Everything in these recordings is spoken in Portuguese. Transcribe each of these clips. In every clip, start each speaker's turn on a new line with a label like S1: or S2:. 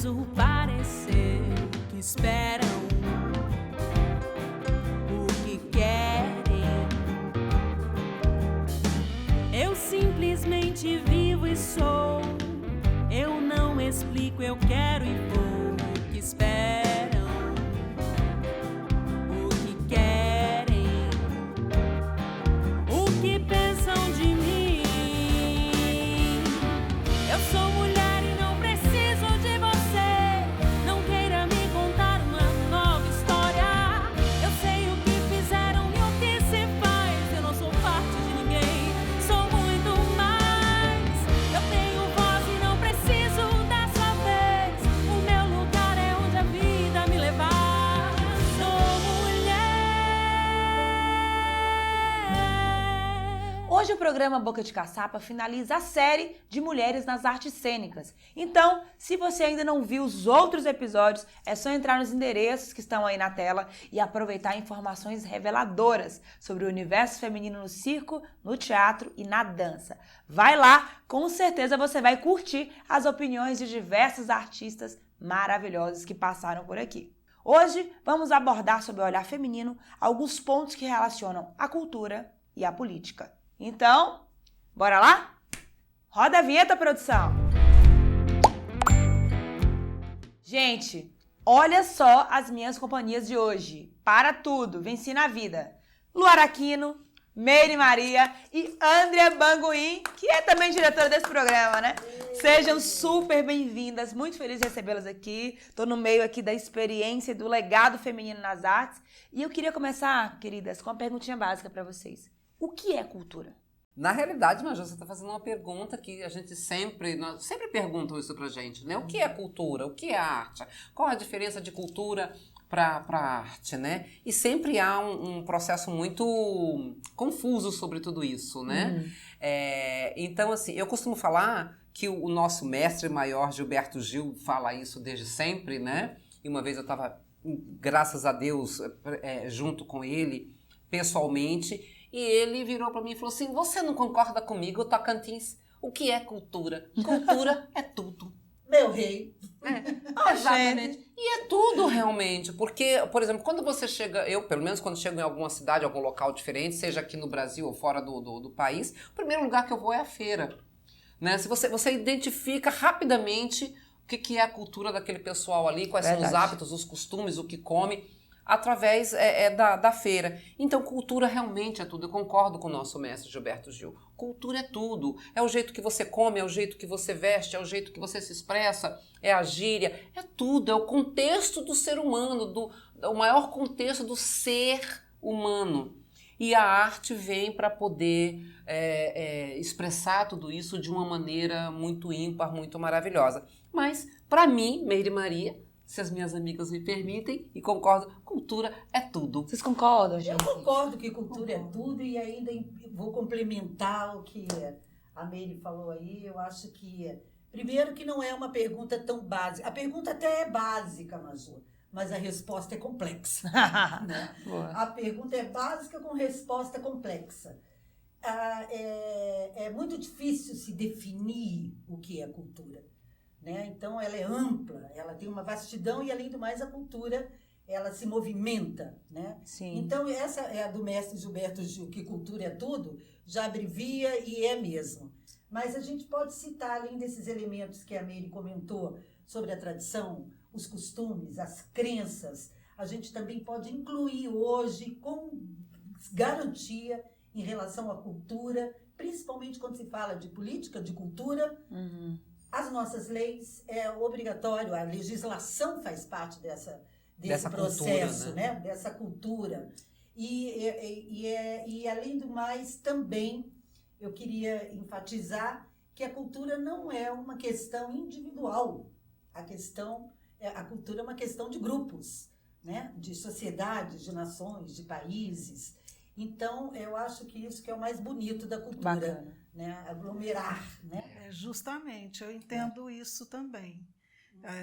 S1: preciso parecer que esperam o que querem. Eu simplesmente vivo e sou. Eu não explico, eu quero e vou. O que esperam, o que querem, o que pensam de mim. Eu sou mulher e não preciso de você. Não queira me contar uma nova história. Eu sei o que fizeram e o que se faz. Eu não sou parte de ninguém, sou muito mais. Eu tenho voz e não preciso da sua vez. O meu lugar é onde a vida me levar. Sou mulher.
S2: Hoje o programa Boca de Caçapa finaliza a série de Mulheres nas Artes Cênicas. Então, se você ainda não viu os outros episódios, é só entrar nos endereços que estão aí na tela e aproveitar informações reveladoras sobre o universo feminino no circo, no teatro e na dança. Vai lá, com certeza você vai curtir as opiniões de diversos artistas maravilhosos que passaram por aqui. Hoje vamos abordar sobre o olhar feminino alguns pontos que relacionam a cultura e a política. Então, bora lá? Roda a vinheta, produção! Gente, olha só as minhas companhias de hoje. Para tudo, venci na vida. Luara Aquino, Meire Maria e Andrea Banguin, que é também diretora desse programa, né? Sejam super bem-vindas, muito feliz de recebê-las aqui. Tô no meio aqui da experiência e do legado feminino nas artes. E eu queria começar, queridas, com uma perguntinha básica para vocês. O que é cultura?
S3: Na realidade, Maju, você está fazendo uma pergunta que a gente sempre perguntam isso pra gente, né? O que é cultura? O que é arte? Qual a diferença de cultura para arte, né? E sempre há um processo muito confuso sobre tudo isso, né? Então, assim, eu costumo falar que o nosso mestre maior, Gilberto Gil, fala isso desde sempre, né? E uma vez eu estava, graças a Deus, junto com ele, pessoalmente, e ele virou para mim e falou assim: você não concorda comigo, Tocantins? O que é cultura? Cultura é tudo.
S4: Meu rei.
S3: Exatamente. E é tudo realmente, porque, por exemplo, quando você chega, eu pelo menos quando chego em alguma cidade, algum local diferente, seja aqui no Brasil ou fora do país, o primeiro lugar que eu vou é a feira. Né? Se você identifica rapidamente o que é a cultura daquele pessoal ali, quais são os hábitos, os costumes, o que come, através da feira. Então, cultura realmente é tudo. Eu concordo com o nosso mestre Gilberto Gil. Cultura é tudo. É o jeito que você come, é o jeito que você veste, é o jeito que você se expressa, é a gíria, é tudo. É o contexto do ser humano, o maior contexto do ser humano. E a arte vem para poder expressar tudo isso de uma maneira muito ímpar, muito maravilhosa. Mas, para mim, Meire Maria, se as minhas amigas me permitem, e concordo, cultura é tudo.
S2: Vocês concordam, gente?
S4: Eu concordo que cultura é tudo e ainda vou complementar o que a Meire falou aí. Eu acho que, primeiro, que não é uma pergunta tão básica. A pergunta até é básica, mas a resposta é complexa. Né? A pergunta é básica com resposta complexa. É muito difícil se definir o que é cultura. Né? Então, ela é ampla, ela tem uma vastidão e, além do mais, a cultura, ela se movimenta. Né?
S2: Sim.
S4: Então, essa é a do mestre Gilberto Gil, que cultura é tudo, já abrevia e é mesmo. Mas a gente pode citar, além desses elementos que a Meire comentou sobre a tradição, os costumes, as crenças, a gente também pode incluir hoje, com garantia, em relação à cultura, principalmente quando se fala de política, de cultura. As nossas leis, é obrigatório, a legislação faz parte desse processo,
S3: cultura, né?
S4: Dessa cultura. E, além do mais, também eu queria enfatizar que a cultura não é uma questão individual. A cultura é uma questão de grupos, né? De sociedades, de nações, de países. Então, eu acho que isso que é o mais bonito da cultura.
S2: Bacana.
S4: Né? Aglomerar, né?
S5: Justamente, eu entendo isso também.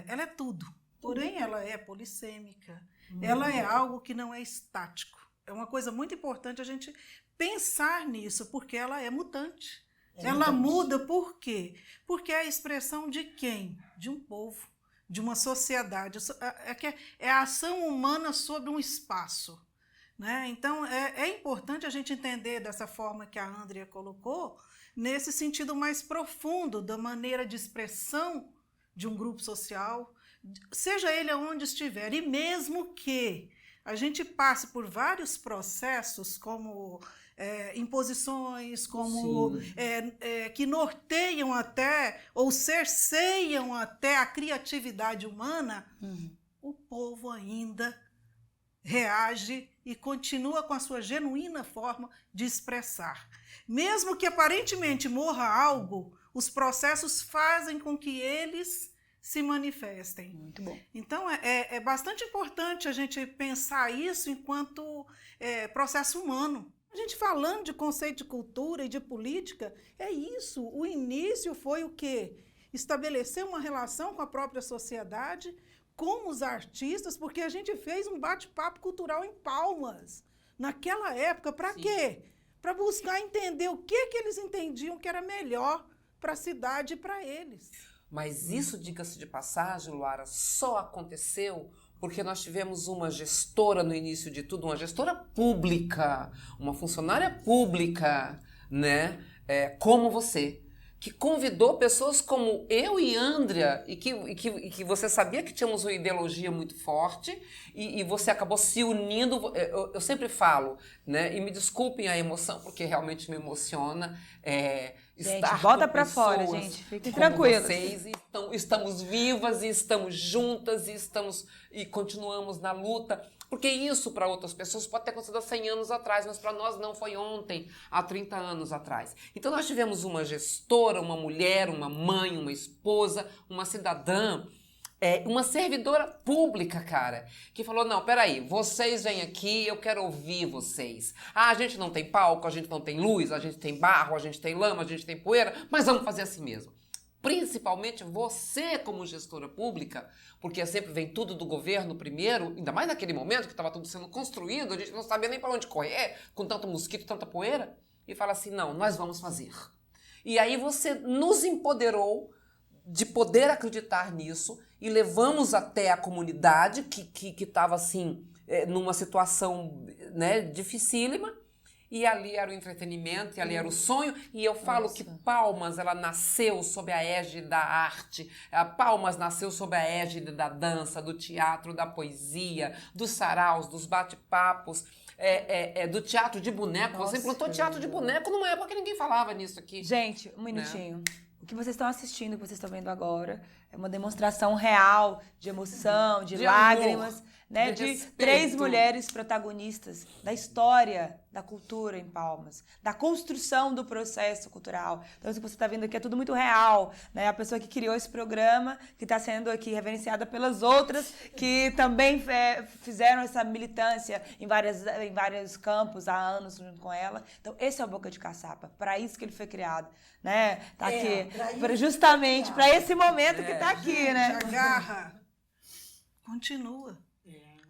S5: Ela é tudo, porém ela é polissêmica. Ela é algo que não é estático. É uma coisa muito importante a gente pensar nisso, porque ela é mutante. Ela muda por quê? Porque é a expressão de quem? De um povo, de uma sociedade, é a ação humana sobre um espaço. Né? Então, é importante a gente entender dessa forma que a Andrea colocou, nesse sentido mais profundo da maneira de expressão de um grupo social, seja ele aonde estiver, e mesmo que a gente passe por vários processos, como imposições, como que norteiam até, ou cerceiam até a criatividade humana, o povo ainda reage e continua com a sua genuína forma de expressar. Mesmo que aparentemente morra algo, os processos fazem com que eles se manifestem.
S2: Muito bom.
S5: Então, é bastante importante a gente pensar isso enquanto processo humano. A gente falando de conceito de cultura e de política, é isso. O início foi o quê? Estabelecer uma relação com a própria sociedade, com os artistas, porque a gente fez um bate-papo cultural em Palmas. Naquela época, para quê? Para buscar entender o que eles entendiam que era melhor para a cidade e para eles.
S3: Mas isso, diga-se de passagem, Luara, só aconteceu porque nós tivemos uma gestora no início de tudo, uma gestora pública, uma funcionária pública, né? Como você, que convidou pessoas como eu e Andrea, e que você sabia que tínhamos uma ideologia muito forte, e você acabou se unindo. Eu sempre falo, né? E me desculpem a emoção, porque realmente me emociona. Estar
S2: bota
S3: com
S2: pra
S3: pessoas
S2: fora, gente. Fiquem
S3: como
S2: tranquilos.
S3: vocês, estamos vivas e estamos juntas e continuamos na luta. Porque isso para outras pessoas pode ter acontecido há 100 anos atrás, mas para nós não foi ontem, há 30 anos atrás. Então nós tivemos uma gestora, uma mulher, uma mãe, uma esposa, uma cidadã, uma servidora pública, cara, que falou, não, peraí, vocês vêm aqui, eu quero ouvir vocês. A gente não tem palco, a gente não tem luz, a gente tem barro, a gente tem lama, a gente tem poeira, mas vamos fazer assim mesmo. Principalmente você como gestora pública, porque sempre vem tudo do governo primeiro, ainda mais naquele momento que estava tudo sendo construído, a gente não sabia nem para onde correr, com tanto mosquito, tanta poeira, e fala assim, não, nós vamos fazer. E aí você nos empoderou de poder acreditar nisso e levamos até a comunidade que estava assim, numa situação, né, dificílima. E ali era o entretenimento, e ali era o sonho. E eu falo que Palmas, ela nasceu sob a égide da arte. A Palmas nasceu sob a égide da dança, do teatro, da poesia, dos saraus, dos bate-papos, do teatro de boneco. Você implantou teatro de boneco numa época que ninguém falava nisso aqui.
S2: Gente, um minutinho. O que vocês estão assistindo, o que vocês estão vendo agora, é uma demonstração real de emoção, de lágrimas,
S3: amor,
S2: né?
S3: de
S2: De
S3: respeito.
S2: 3 mulheres protagonistas da história da cultura em Palmas, da construção do processo cultural. Então, isso que você está vendo aqui é tudo muito real, né? A pessoa que criou esse programa, que está sendo aqui reverenciada pelas outras, que também fizeram essa militância em vários campos há anos junto com ela. Então, esse é o Boca de Caçapa. Para isso que ele foi criado, né? Tá aqui justamente para esse momento que está aqui, né?
S5: A garra continua.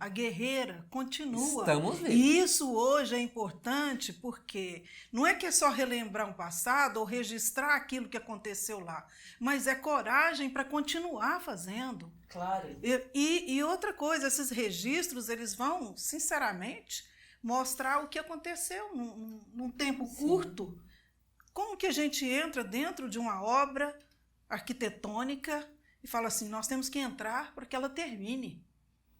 S5: A guerreira continua.
S3: Estamos vivos.
S5: E isso hoje é importante porque não é que é só relembrar um passado ou registrar aquilo que aconteceu lá, mas é coragem para continuar fazendo.
S4: Claro.
S5: E outra coisa, esses registros, eles vão, sinceramente, mostrar o que aconteceu num tempo curto. Como que a gente entra dentro de uma obra arquitetônica e fala assim, nós temos que entrar para que ela termine.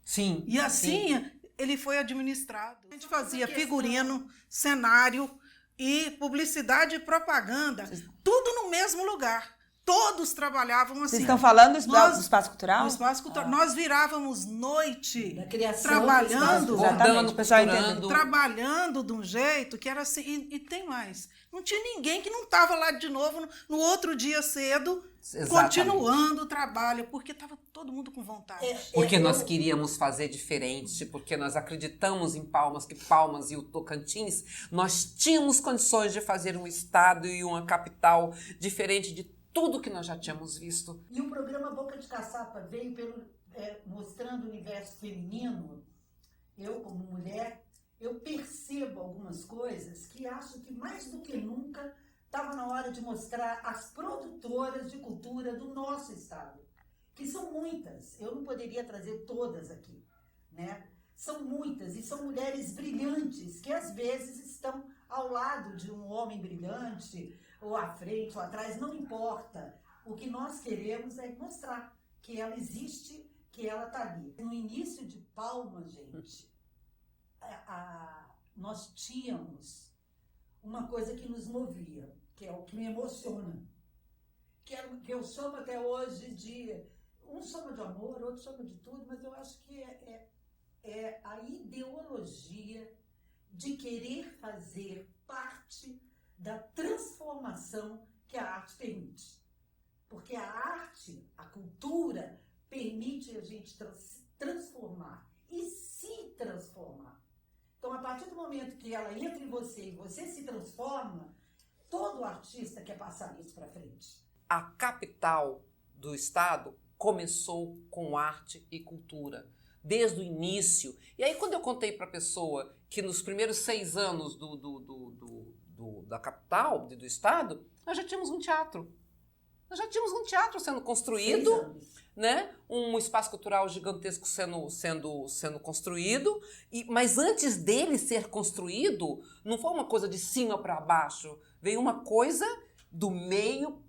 S3: Sim.
S5: E assim ele foi administrado. A gente fazia figurino, cenário e publicidade e propaganda, tudo no mesmo lugar. Todos trabalhavam assim.
S2: Vocês estão falando do espaço cultural?
S5: No espaço cultural. Nós virávamos noite
S4: Da criação
S5: trabalhando,
S4: do espaço.
S2: Exatamente, o pessoal
S3: costurando.
S5: trabalhando de um jeito que era assim. E tem mais. Não tinha ninguém que não estava lá de novo no outro dia cedo,
S3: Exatamente.
S5: continuando o trabalho, porque estava todo mundo com vontade.
S3: Porque nós queríamos fazer diferente, porque nós acreditamos em Palmas, que Palmas e o Tocantins, nós tínhamos condições de fazer um estado e uma capital diferente de tudo que nós já tínhamos visto.
S4: E o programa Boca de Caçapa veio mostrando o universo feminino. Eu, como mulher, eu percebo algumas coisas que acho que mais do que nunca estava na hora de mostrar às produtoras de cultura do nosso estado. que são muitas. Eu não poderia trazer todas aqui, né? São muitas e são mulheres brilhantes que às vezes estão ao lado de um homem brilhante, ou à frente ou atrás, não importa. O que nós queremos é mostrar que ela existe, que ela está ali. No início de Palmas, gente, nós tínhamos uma coisa que nos movia, que é o que me emociona, que eu chamo até hoje de... Um chama de amor, outro chama de tudo, mas eu acho que é a ideologia de querer fazer parte da transformação que a arte permite. Porque a arte, a cultura, permite a gente transformar e se transformar. Então, a partir do momento que ela entra em você e você se transforma, todo artista quer passar isso para frente.
S3: A capital do estado começou com arte e cultura, desde o início. E aí, quando eu contei para a pessoa que nos primeiros 6 anos da capital, do estado, nós já tínhamos um teatro. Nós já tínhamos um teatro sendo construído, né? Um espaço cultural gigantesco sendo construído. Mas antes dele ser construído, não foi uma coisa de cima para baixo. Veio uma coisa do meio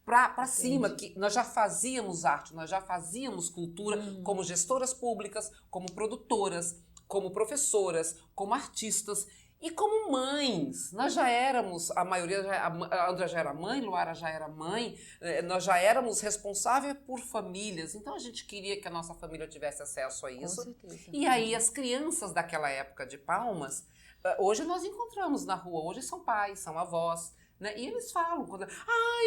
S3: para cima, que nós já fazíamos arte, nós já fazíamos cultura como gestoras públicas, como produtoras, como professoras, como artistas e como mães. Nós já éramos, a maioria, a André já era mãe, Luara já era mãe, nós já éramos responsáveis por famílias, então a gente queria que a nossa família tivesse acesso a isso.
S2: Com certeza.
S3: E aí as crianças daquela época de Palmas, hoje nós encontramos na rua, hoje são pais, são avós, né? E eles falam,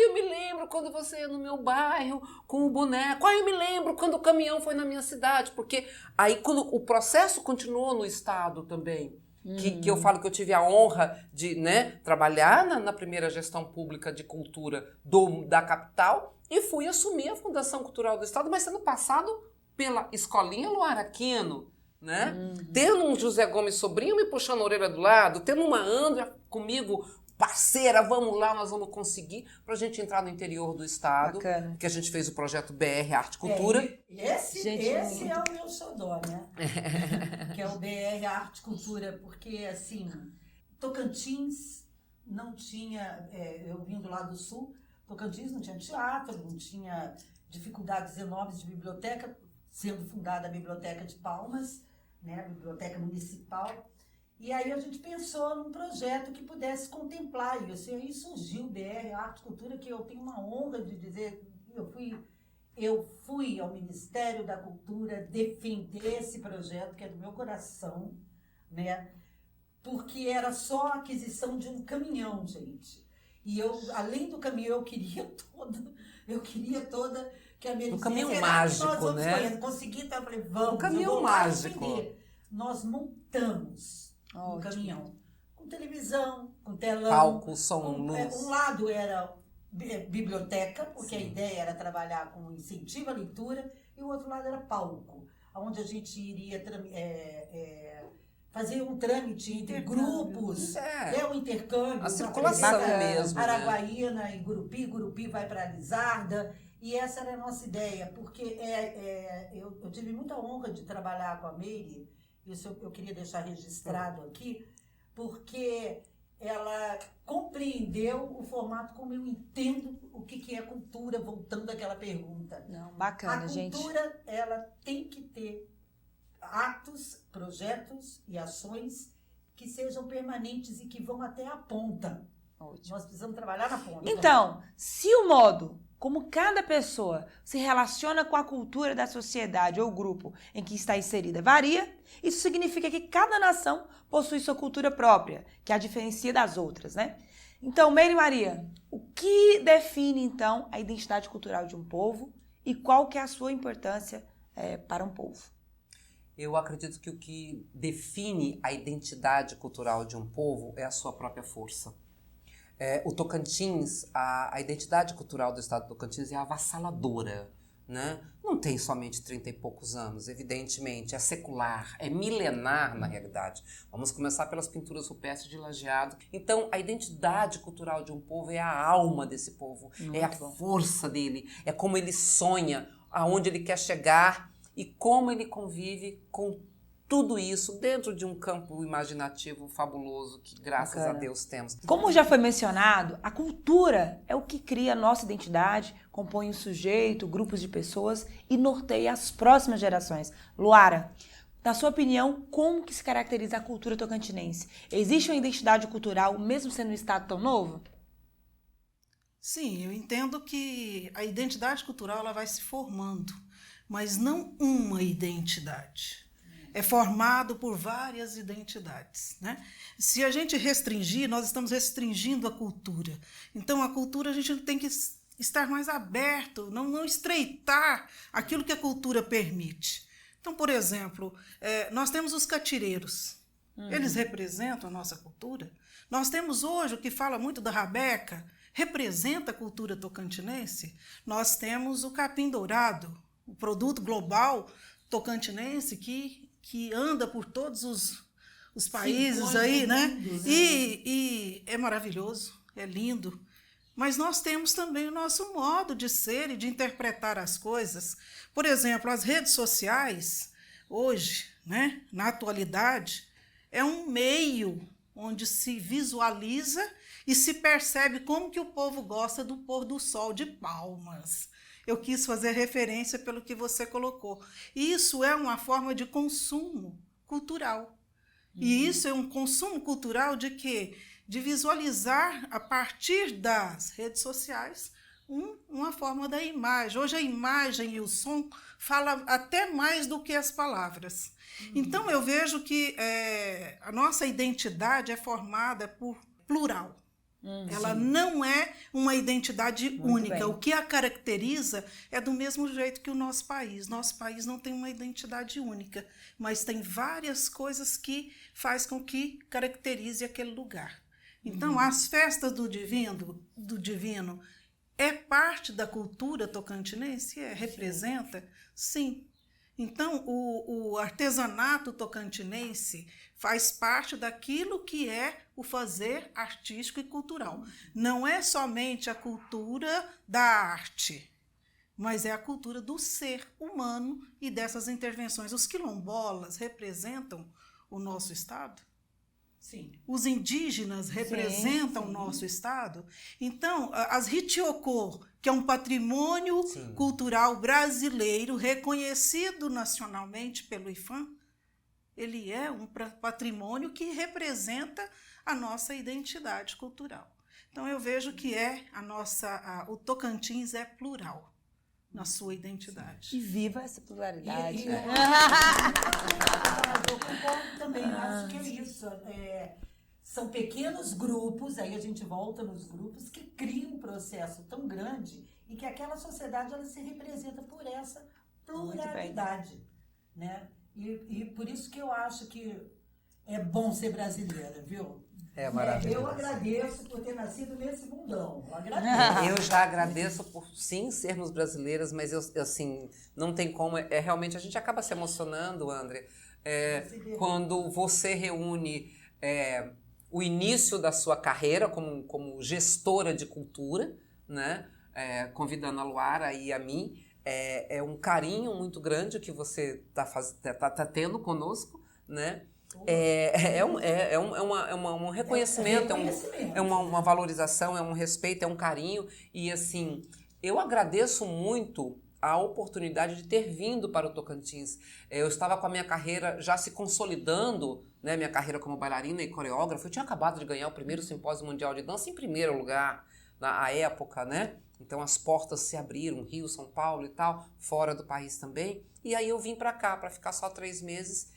S3: eu me lembro quando você ia no meu bairro com o boneco, eu me lembro quando o caminhão foi na minha cidade, porque aí quando o processo continuou no estado também, que eu falo que eu tive a honra de, né, trabalhar na primeira gestão pública de cultura da capital e fui assumir a Fundação Cultural do Estado, mas sendo passado pela Escolinha Luara Aquino, né? Tendo um José Gomes Sobrinho me puxando a orelha do lado, tendo uma Andra comigo, parceira, vamos lá, nós vamos conseguir, para a gente entrar no interior do estado.
S2: Bacana.
S3: Que a gente fez o projeto BR Arte e Cultura.
S4: Esse é o meu xodó, né? Que é o BR Arte e Cultura, porque, assim, Tocantins não tinha, eu vindo lá do sul, Tocantins não tinha teatro, não tinha dificuldades enormes de biblioteca, sendo fundada a Biblioteca de Palmas, né, a Biblioteca Municipal. E aí a gente pensou num projeto que pudesse contemplar isso. E aí surgiu o BR Arte e Cultura, que eu tenho uma honra de dizer, eu fui ao Ministério da Cultura defender esse projeto, que é do meu coração, né? Porque era só a aquisição de um caminhão, gente. E eu, além do caminhão, eu queria toda que a medicina...
S3: O caminhão mágico, né?
S4: Consegui, então eu falei, vamos.
S3: O caminhão mágico.
S4: Nós montamos um caminhão com televisão, com telão.
S3: Palco, som, luz.
S4: Um lado era biblioteca, porque a ideia era trabalhar com incentivo à leitura, e o outro lado era palco, onde a gente iria fazer um trâmite entre grupos, o intercâmbio.
S3: A circulação mesmo.
S4: Araguaína e Gurupi vai para Lizarda, e essa era a nossa ideia, porque eu tive muita honra de trabalhar com a Meire. Isso eu queria deixar registrado aqui, porque ela compreendeu o formato como eu entendo o que é cultura, voltando àquela pergunta.
S2: Não, bacana, gente.
S4: A cultura, ela tem que ter atos, projetos e ações que sejam permanentes e que vão até a ponta.
S2: Ótimo.
S4: Nós precisamos trabalhar na ponta.
S2: Então, se o modo como cada pessoa se relaciona com a cultura da sociedade ou grupo em que está inserida varia, isso significa que cada nação possui sua cultura própria, que a diferencia das outras, né? Então, Meire Maria, o que define, então, a identidade cultural de um povo e qual que é a sua importância para um povo?
S3: Eu acredito que o que define a identidade cultural de um povo é a sua própria força. O Tocantins, a identidade cultural do estado do Tocantins é avassaladora, né? Não tem somente 30 e poucos anos, evidentemente, é secular, é milenar na realidade. Vamos começar pelas pinturas rupestres de Lajeado. Então, a identidade cultural de um povo é a alma desse povo, é a força dele, é como ele sonha aonde ele quer chegar e como ele convive com tudo isso dentro de um campo imaginativo fabuloso que, graças a Deus, temos.
S2: Como já foi mencionado, a cultura é o que cria a nossa identidade, compõe o sujeito, grupos de pessoas e norteia as próximas gerações. Luara, na sua opinião, como que se caracteriza a cultura tocantinense? Existe uma identidade cultural mesmo sendo um estado tão novo?
S5: Sim, eu entendo que a identidade cultural ela vai se formando, mas não uma identidade. É formado por várias identidades, né? Se a gente restringir, nós estamos restringindo a cultura. Então, a cultura a gente tem que estar mais aberto, não estreitar aquilo que a cultura permite. Então, por exemplo, nós temos os catireiros. Eles representam a nossa cultura. Nós temos hoje o que fala muito da rabeca, representa a cultura tocantinense. Nós temos o capim dourado, o produto global tocantinense que anda por todos os países aí, né? E é maravilhoso, é lindo. Mas nós temos também o nosso modo de ser e de interpretar as coisas. Por exemplo, as redes sociais, hoje, né, na atualidade, é um meio onde se visualiza e se percebe como que o povo gosta do pôr do sol de Palmas. Eu quis fazer referência pelo que você colocou. Isso é uma forma de consumo cultural. E isso é um consumo cultural de quê? De visualizar, a partir das redes sociais, uma forma da imagem. Hoje a imagem e o som falam até mais do que as palavras. Então eu vejo que a nossa identidade é formada por plural. Ela não é uma identidade única.
S2: bem.
S5: O que a caracteriza é do mesmo jeito que o nosso país. Nosso país não tem uma identidade única, mas tem várias coisas que faz com que caracterize aquele lugar. Então, as festas do divino é parte da cultura tocantinense? Representa? Sim. Então, o artesanato tocantinense faz parte daquilo que é o fazer artístico e cultural. Não é somente a cultura da arte, mas é a cultura do ser humano e dessas intervenções. Os quilombolas representam o nosso estado?
S4: Sim.
S5: Os indígenas representam o nosso estado. Então, as Ritiocô, que é um patrimônio cultural brasileiro reconhecido nacionalmente pelo IFAM, ele é um patrimônio que representa a nossa identidade cultural. Então, eu vejo que o Tocantins é plural na sua identidade.
S2: E viva essa pluralidade.
S4: Eu concordo também, acho que é isso. São pequenos grupos, aí a gente volta nos grupos, que criam um processo tão grande e que aquela sociedade ela se representa por essa pluralidade. Né? E por isso que eu acho que é bom ser brasileira, viu?
S3: É maravilhoso.
S4: Eu agradeço por ter nascido nesse mundão. Eu agradeço.
S3: Eu já agradeço por, sim, sermos brasileiras, mas eu assim, não tem como. Realmente, a gente acaba se emocionando, André, quando você reúne o início da sua carreira como gestora de cultura, né? Convidando a Luara e a mim. É um carinho muito grande que você tá tendo conosco, né? Um reconhecimento, é uma valorização, é um respeito, é um carinho. E assim, eu agradeço muito a oportunidade de ter vindo para o Tocantins. Eu estava com a minha carreira já se consolidando, né? Minha carreira como bailarina e coreógrafa. Eu tinha acabado de ganhar o primeiro simpósio mundial de dança em primeiro lugar, na época, né? Então as portas se abriram, Rio, São Paulo e tal, fora do país também. E aí eu vim para cá para ficar só 3 meses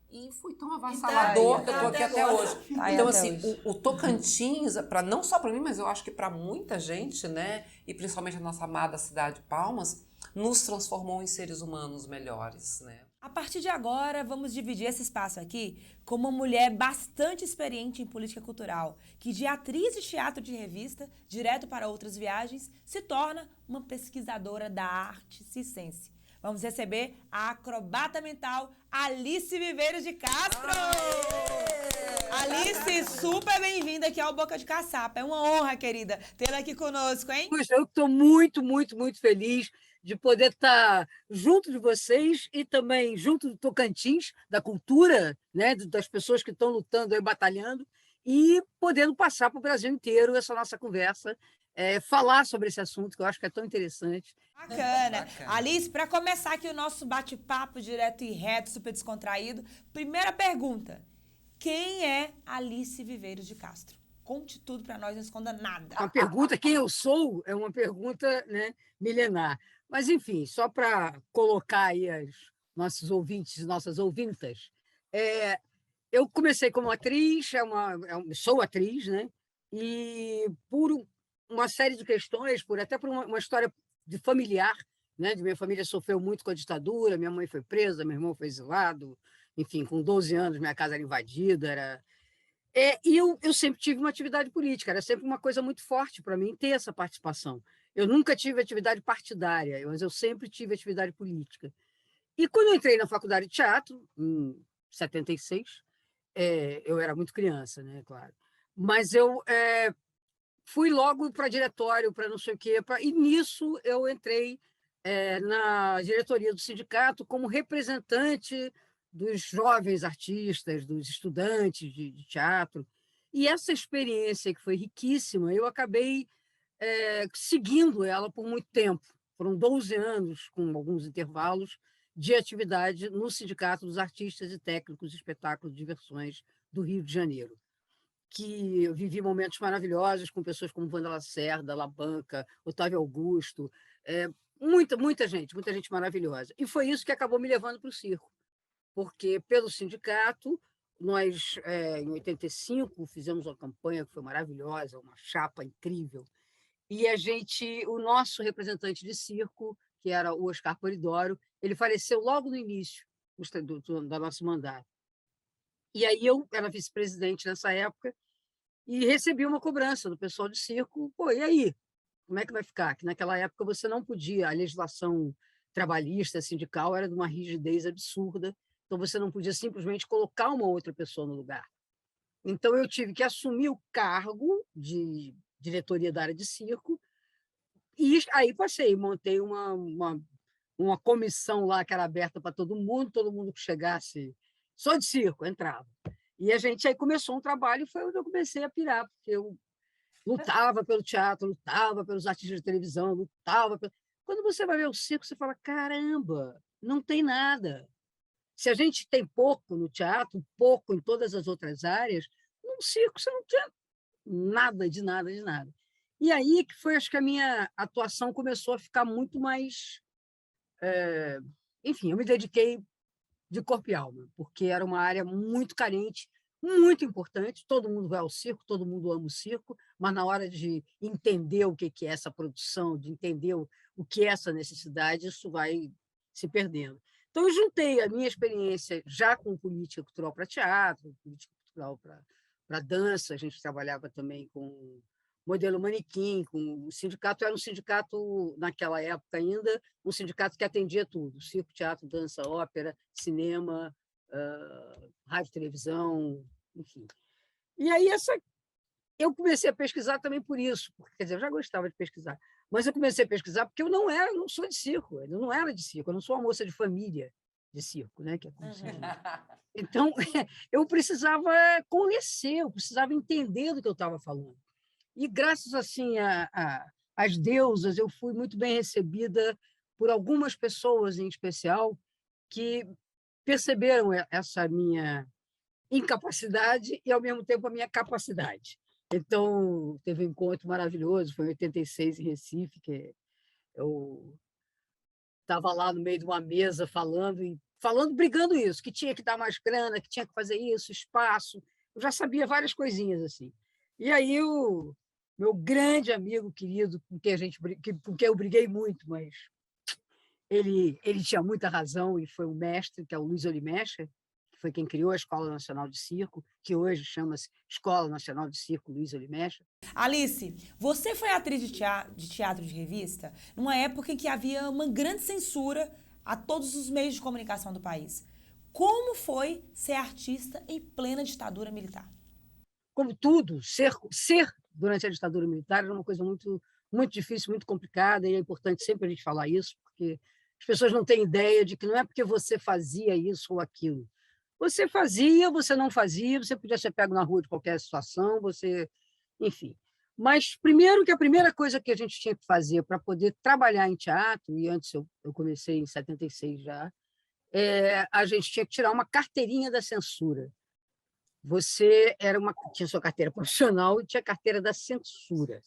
S3: e foi tão avassalador que eu tô aqui até hoje. Então assim, o Tocantins, não só para mim, mas eu acho que para muita gente, né, e principalmente a nossa amada cidade de Palmas, nos transformou em seres humanos melhores, né?
S2: A partir de agora, vamos dividir esse espaço aqui com uma mulher bastante experiente em política cultural, que de atriz de teatro de revista, direto para outras viagens, se torna uma pesquisadora da arte circense. Vamos receber a acrobata mental Alice Viveiros de Castro! Alice, super bem-vinda aqui ao Boca de Caçapa. É uma honra, querida, tê-la aqui conosco, hein?
S6: Poxa, eu estou muito, muito, muito feliz de poder estar junto de vocês e também junto do Tocantins, da cultura, né, das pessoas que estão lutando e batalhando, e podendo passar para o Brasil inteiro essa nossa conversa, falar sobre esse assunto, que eu acho que é tão interessante.
S2: Bacana.
S3: Bacana.
S2: Alice, para começar aqui o nosso bate-papo direto e reto, super descontraído, primeira pergunta. Quem é Alice Viveiros de Castro? Conte tudo para nós, não esconda nada.
S6: A pergunta, quem eu sou, é uma pergunta, né, milenar. Mas, enfim, só para colocar aí nossos ouvintes e nossas ouvintas, eu comecei como atriz, sou atriz, né? E por uma série de questões, até por uma história de familiar, né? De minha família sofreu muito com a ditadura, minha mãe foi presa, meu irmão foi exilado, enfim, com 12 anos minha casa era invadida, e eu sempre tive uma atividade política, era sempre uma coisa muito forte para mim ter essa participação. Eu nunca tive atividade partidária, mas eu sempre tive atividade política. E quando eu entrei na faculdade de teatro, em 76, eu era muito criança, né, claro, mas eu fui logo para diretório, para não sei o quê, e nisso eu entrei na diretoria do sindicato como representante dos jovens artistas, dos estudantes de teatro. E essa experiência, que foi riquíssima, eu acabei seguindo ela por muito tempo. Foram 12 anos, com alguns intervalos, de atividade no Sindicato dos Artistas e Técnicos de Espetáculos de Diversões do Rio de Janeiro, que eu vivi momentos maravilhosos com pessoas como Wanda Lacerda, Labanca, Otávio Augusto, muita gente maravilhosa. E foi isso que acabou me levando para o circo, porque pelo sindicato, nós, em 85, fizemos uma campanha que foi maravilhosa, uma chapa incrível, e o nosso representante de circo, que era o Oscar Polidoro, ele faleceu logo no início do nosso mandato. E aí eu era vice-presidente nessa época e recebi uma cobrança do pessoal de circo. Pô, e aí? Como é que vai ficar? Que naquela época você não podia, a legislação trabalhista, sindical, era de uma rigidez absurda, então você não podia simplesmente colocar uma outra pessoa no lugar. Então eu tive que assumir o cargo de diretoria da área de circo, e aí montei uma comissão lá que era aberta para todo mundo que chegasse só de circo entrava. E a gente aí começou um trabalho, e foi onde eu comecei a pirar, porque eu lutava pelo teatro, lutava pelos artistas de televisão, Quando você vai ver o circo, você fala, caramba, não tem nada. Se a gente tem pouco no teatro, pouco em todas as outras áreas, no circo você não tinha nada, de nada, de nada. E aí que foi, acho que a minha atuação começou a ficar muito mais... Enfim, eu me dediquei de corpo e alma, porque era uma área muito carente, muito importante. Todo mundo vai ao circo, todo mundo ama o circo, mas na hora de entender o que é essa produção, de entender o que é essa necessidade, isso vai se perdendo. Então, eu juntei a minha experiência já com política cultural para teatro, política cultural para dança, a gente trabalhava também com modelo manequim, com o sindicato, era um sindicato, naquela época ainda, um sindicato que atendia tudo, circo, teatro, dança, ópera, cinema, rádio, televisão, enfim. E aí eu comecei a pesquisar também por isso, quer dizer, eu já gostava de pesquisar, mas eu comecei a pesquisar porque eu não sou de circo, eu não era de circo, eu não sou uma moça de família de circo, né? Que é como se diz. Então, eu precisava conhecer, eu precisava entender do que eu estava falando. E, graças assim, às deusas, eu fui muito bem recebida por algumas pessoas, em especial, que perceberam essa minha incapacidade e, ao mesmo tempo, a minha capacidade. Então, teve um encontro maravilhoso, foi em 86, em Recife, que eu estava lá no meio de uma mesa brigando isso, que tinha que dar mais grana, que tinha que fazer isso, espaço. Eu já sabia várias coisinhas assim. E aí o meu grande amigo querido, com quem eu briguei muito, mas ele tinha muita razão e foi o mestre, que é o Luiz Olimecha, que foi quem criou a Escola Nacional de Circo, que hoje chama-se Escola Nacional de Circo Luiz Olimecha.
S2: Alice, você foi atriz de teatro de revista numa época em que havia uma grande censura a todos os meios de comunicação do país. Como foi ser artista em plena ditadura militar?
S6: Como tudo, ser durante a ditadura militar era uma coisa muito, muito difícil, muito complicada, e é importante sempre a gente falar isso, porque as pessoas não têm ideia de que não é porque você fazia isso ou aquilo. Você fazia, você não fazia, você podia ser pego na rua de qualquer situação, enfim. Mas, primeiro, que a primeira coisa que a gente tinha que fazer para poder trabalhar em teatro, e antes eu comecei em 76 já, a gente tinha que tirar uma carteirinha da censura. Você tinha sua carteira profissional e tinha carteira da censura,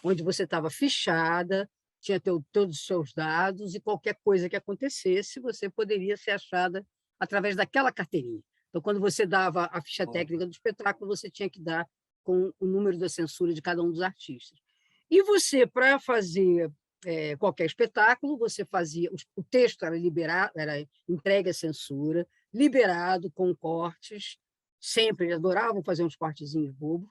S6: onde você estava fichada, tinha todos os seus dados e qualquer coisa que acontecesse, você poderia ser achada através daquela carteirinha. Então, quando você dava a ficha técnica do espetáculo, você tinha que dar com o número da censura de cada um dos artistas. E você, para fazer qualquer espetáculo, você fazia... O texto era liberado, era entregue à censura, liberado com cortes, sempre eles adoravam fazer uns cortezinhos bobos,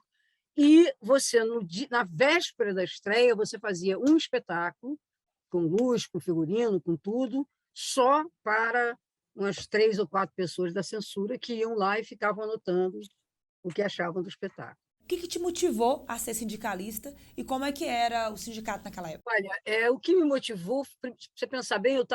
S6: e você, na véspera da estreia, você fazia um espetáculo, com luz, com figurino, com tudo, só para umas 3 ou 4 pessoas da censura que iam lá e ficavam anotando o que achavam do espetáculo.
S2: O que te motivou a ser sindicalista e como é que era o sindicato naquela época?
S6: Olha, o que me motivou, para você pensar bem, eu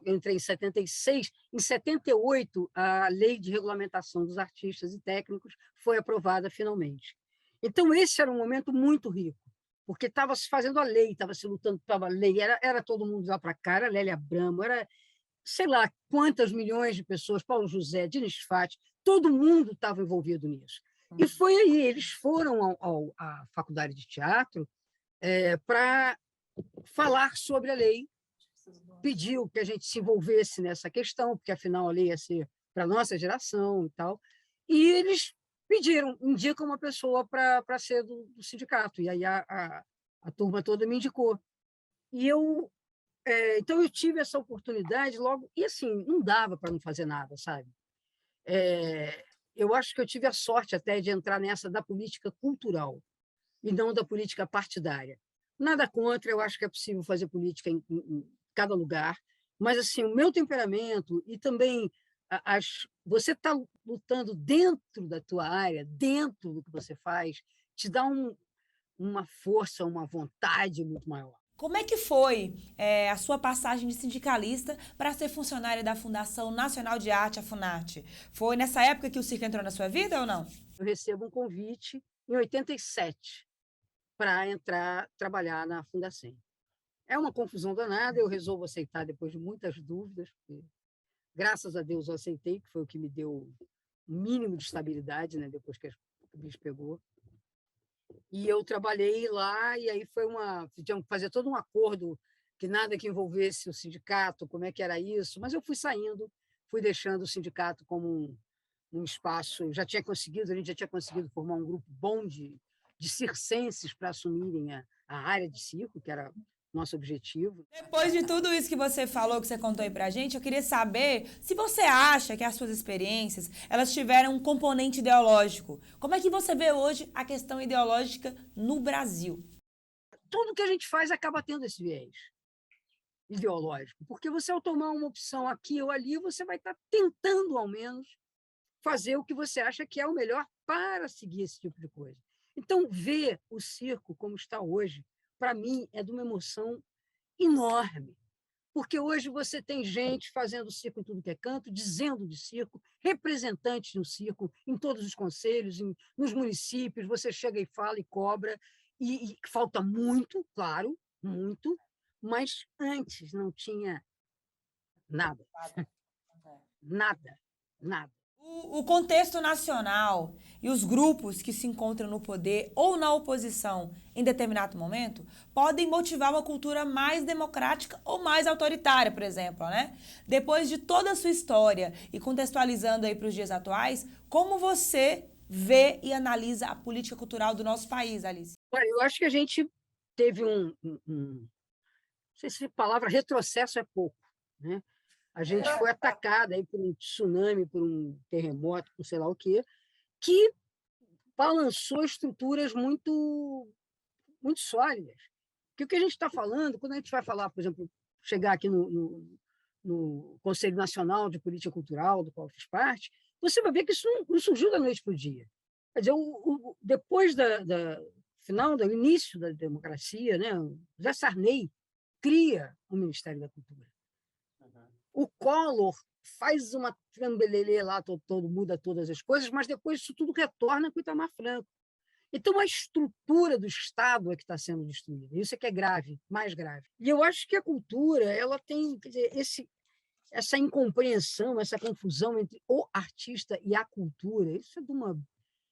S6: entrei em 76, em 78 a Lei de Regulamentação dos Artistas e Técnicos foi aprovada finalmente. Então, esse era um momento muito rico, porque estava se fazendo a lei, estava se lutando pela lei, era todo mundo lá para cá, era Lélia Abramo, era sei lá quantas milhões de pessoas, Paulo José, Diniz Fati, todo mundo estava envolvido nisso. E foi aí, eles foram à faculdade de teatro para falar sobre a lei, pediu que a gente se envolvesse nessa questão, porque, afinal, a lei ia ser para a nossa geração e tal, e eles pediram, indicam uma pessoa para ser do sindicato, e aí a turma toda me indicou. E então, eu tive essa oportunidade logo, e assim, não dava para não fazer nada, sabe? Eu acho que eu tive a sorte até de entrar nessa da política cultural e não da política partidária. Nada contra, eu acho que é possível fazer política em cada lugar, mas assim, o meu temperamento e também você está lutando dentro da tua área, dentro do que você faz, te dá uma força, uma vontade muito maior.
S2: Como é que foi a sua passagem de sindicalista para ser funcionária da Fundação Nacional de Arte, a FUNARTE? Foi nessa época que o circo entrou na sua vida ou não?
S6: Eu recebo um convite em 87 para trabalhar na Fundacem. É uma confusão danada, eu resolvo aceitar depois de muitas dúvidas, porque, graças a Deus, eu aceitei, que foi o que me deu um mínimo de estabilidade, né, depois que o bicho pegou. E eu trabalhei lá, e aí tinha que fazer todo um acordo, que nada que envolvesse o sindicato, como é que era isso, mas eu fui saindo, fui deixando o sindicato como um espaço, a gente já tinha conseguido formar um grupo bom de circenses para assumirem a área de circo, que era nosso objetivo.
S2: Depois de tudo isso que você falou, que você contou aí pra gente, eu queria saber se você acha que as suas experiências, elas tiveram um componente ideológico. Como é que você vê hoje a questão ideológica no Brasil?
S6: Tudo que a gente faz acaba tendo esse viés ideológico, porque você, ao tomar uma opção aqui ou ali, você vai estar tentando, ao menos, fazer o que você acha que é o melhor para seguir esse tipo de coisa. Então, ver o circo como está hoje, para mim, é de uma emoção enorme, porque hoje você tem gente fazendo circo em tudo que é canto, dizendo de circo, representantes no circo, em todos os conselhos, nos municípios, você chega e fala e cobra, e falta muito, claro, muito, mas antes não tinha nada. Nada.
S2: O contexto nacional e os grupos que se encontram no poder ou na oposição em determinado momento podem motivar uma cultura mais democrática ou mais autoritária, por exemplo, né? Depois de toda a sua história e contextualizando aí para os dias atuais, como você vê e analisa a política cultural do nosso país, Alice?
S6: Eu acho que a gente teve não sei se a palavra retrocesso é pouco, né? A gente foi atacada aí por um tsunami, por um terremoto, por sei lá o quê, que balançou estruturas muito, muito sólidas. Porque o que a gente está falando, quando a gente vai falar, por exemplo, chegar aqui no Conselho Nacional de Política Cultural, do qual eu fiz parte, você vai ver que isso não surgiu da noite para o dia. Quer dizer, depois do início da democracia, né, José Sarney cria o Ministério da Cultura. O Collor faz uma trambelelê lá, todo, muda todas as coisas, mas depois isso tudo retorna com o Itamar Franco. Então, a estrutura do Estado é que está sendo destruída. Isso é que é grave, mais grave. E eu acho que a cultura ela tem, quer dizer, essa incompreensão, essa confusão entre o artista e a cultura. Isso é de uma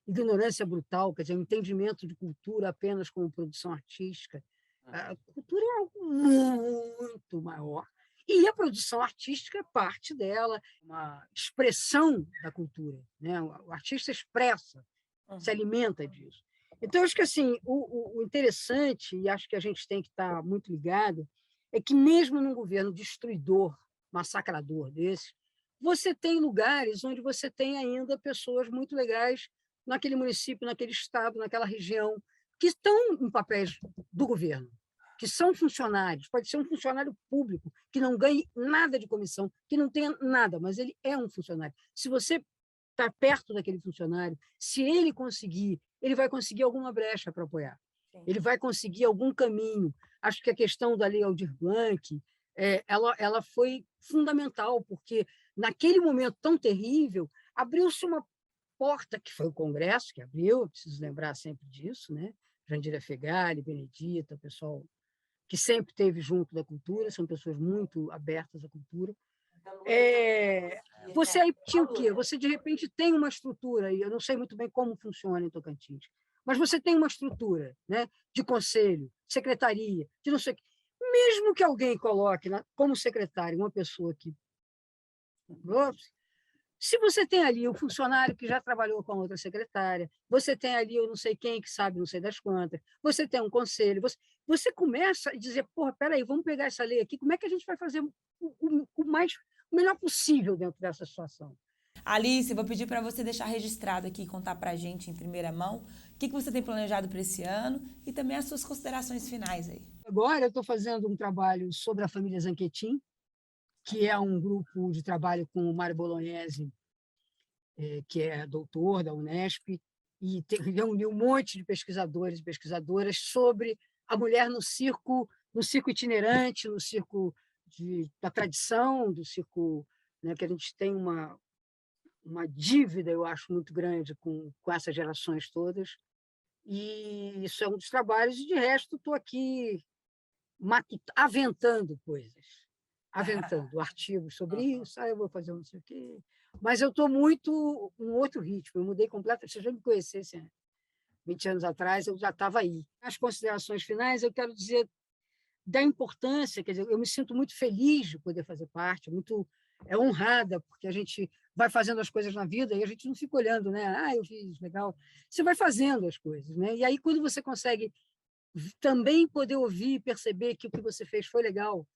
S6: ignorância brutal, quer dizer, o entendimento de cultura apenas como produção artística. A cultura é algo muito maior. E a produção artística é parte dela, uma expressão da cultura, né? O artista expressa, se alimenta disso. Então, acho que assim, o interessante, e acho que a gente tem que estar muito ligado, é que mesmo num governo destruidor, massacrador desse, você tem lugares onde você tem ainda pessoas muito legais naquele município, naquele estado, naquela região, que estão em papéis do governo, que são funcionários. Pode ser um funcionário público que não ganhe nada de comissão, que não tenha nada, mas ele é um funcionário. Se você está perto daquele funcionário, se ele conseguir, ele vai conseguir alguma brecha para apoiar. Sim. Ele vai conseguir algum caminho. Acho que a questão da Lei Aldir Blanc, ela foi fundamental, porque naquele momento tão terrível, abriu-se uma porta, que foi o Congresso que abriu, eu preciso lembrar sempre disso, né? Jandira Fegali, Benedita, o pessoal que sempre esteve junto da cultura, são pessoas muito abertas à cultura. Você aí tinha o quê? Você, de repente, tem uma estrutura, e eu não sei muito bem como funciona em Tocantins, mas você tem uma estrutura, né, de conselho, secretaria, de não sei o quê. Mesmo que alguém coloque como secretário uma pessoa que... Se você tem ali um funcionário que já trabalhou com outra secretária, você tem ali eu não sei quem que sabe não sei das quantas, você tem um conselho, você começa a dizer, porra, peraí, vamos pegar essa lei aqui, como é que a gente vai fazer o melhor possível dentro dessa situação?
S2: Alice, vou pedir para você deixar registrado aqui e contar para a gente em primeira mão o que você tem planejado para esse ano e também as suas considerações finais aí.
S6: Agora eu estou fazendo um trabalho sobre a família Zanquetin, que é um grupo de trabalho com o Mário Bolognese, que é doutor da Unesp, e reuniu um monte de pesquisadores e pesquisadoras sobre a mulher no circo itinerante, no circo da tradição, do circo, né, que a gente tem uma dívida, eu acho, muito grande com essas gerações todas. E isso é um dos trabalhos, e de resto estou aqui aventando coisas. Aventando artigos sobre isso, eu vou fazer não sei o quê. Mas eu estou muito um outro ritmo, eu mudei completamente. Se eu já me conhecesse 20 anos atrás, eu já estava aí. Nas considerações finais, eu quero dizer da importância, quer dizer, eu me sinto muito feliz de poder fazer parte, muito honrada, porque a gente vai fazendo as coisas na vida e a gente não fica olhando, né? Eu fiz, legal. Você vai fazendo as coisas, né? E aí, quando você consegue também poder ouvir e perceber que o que você fez foi legal,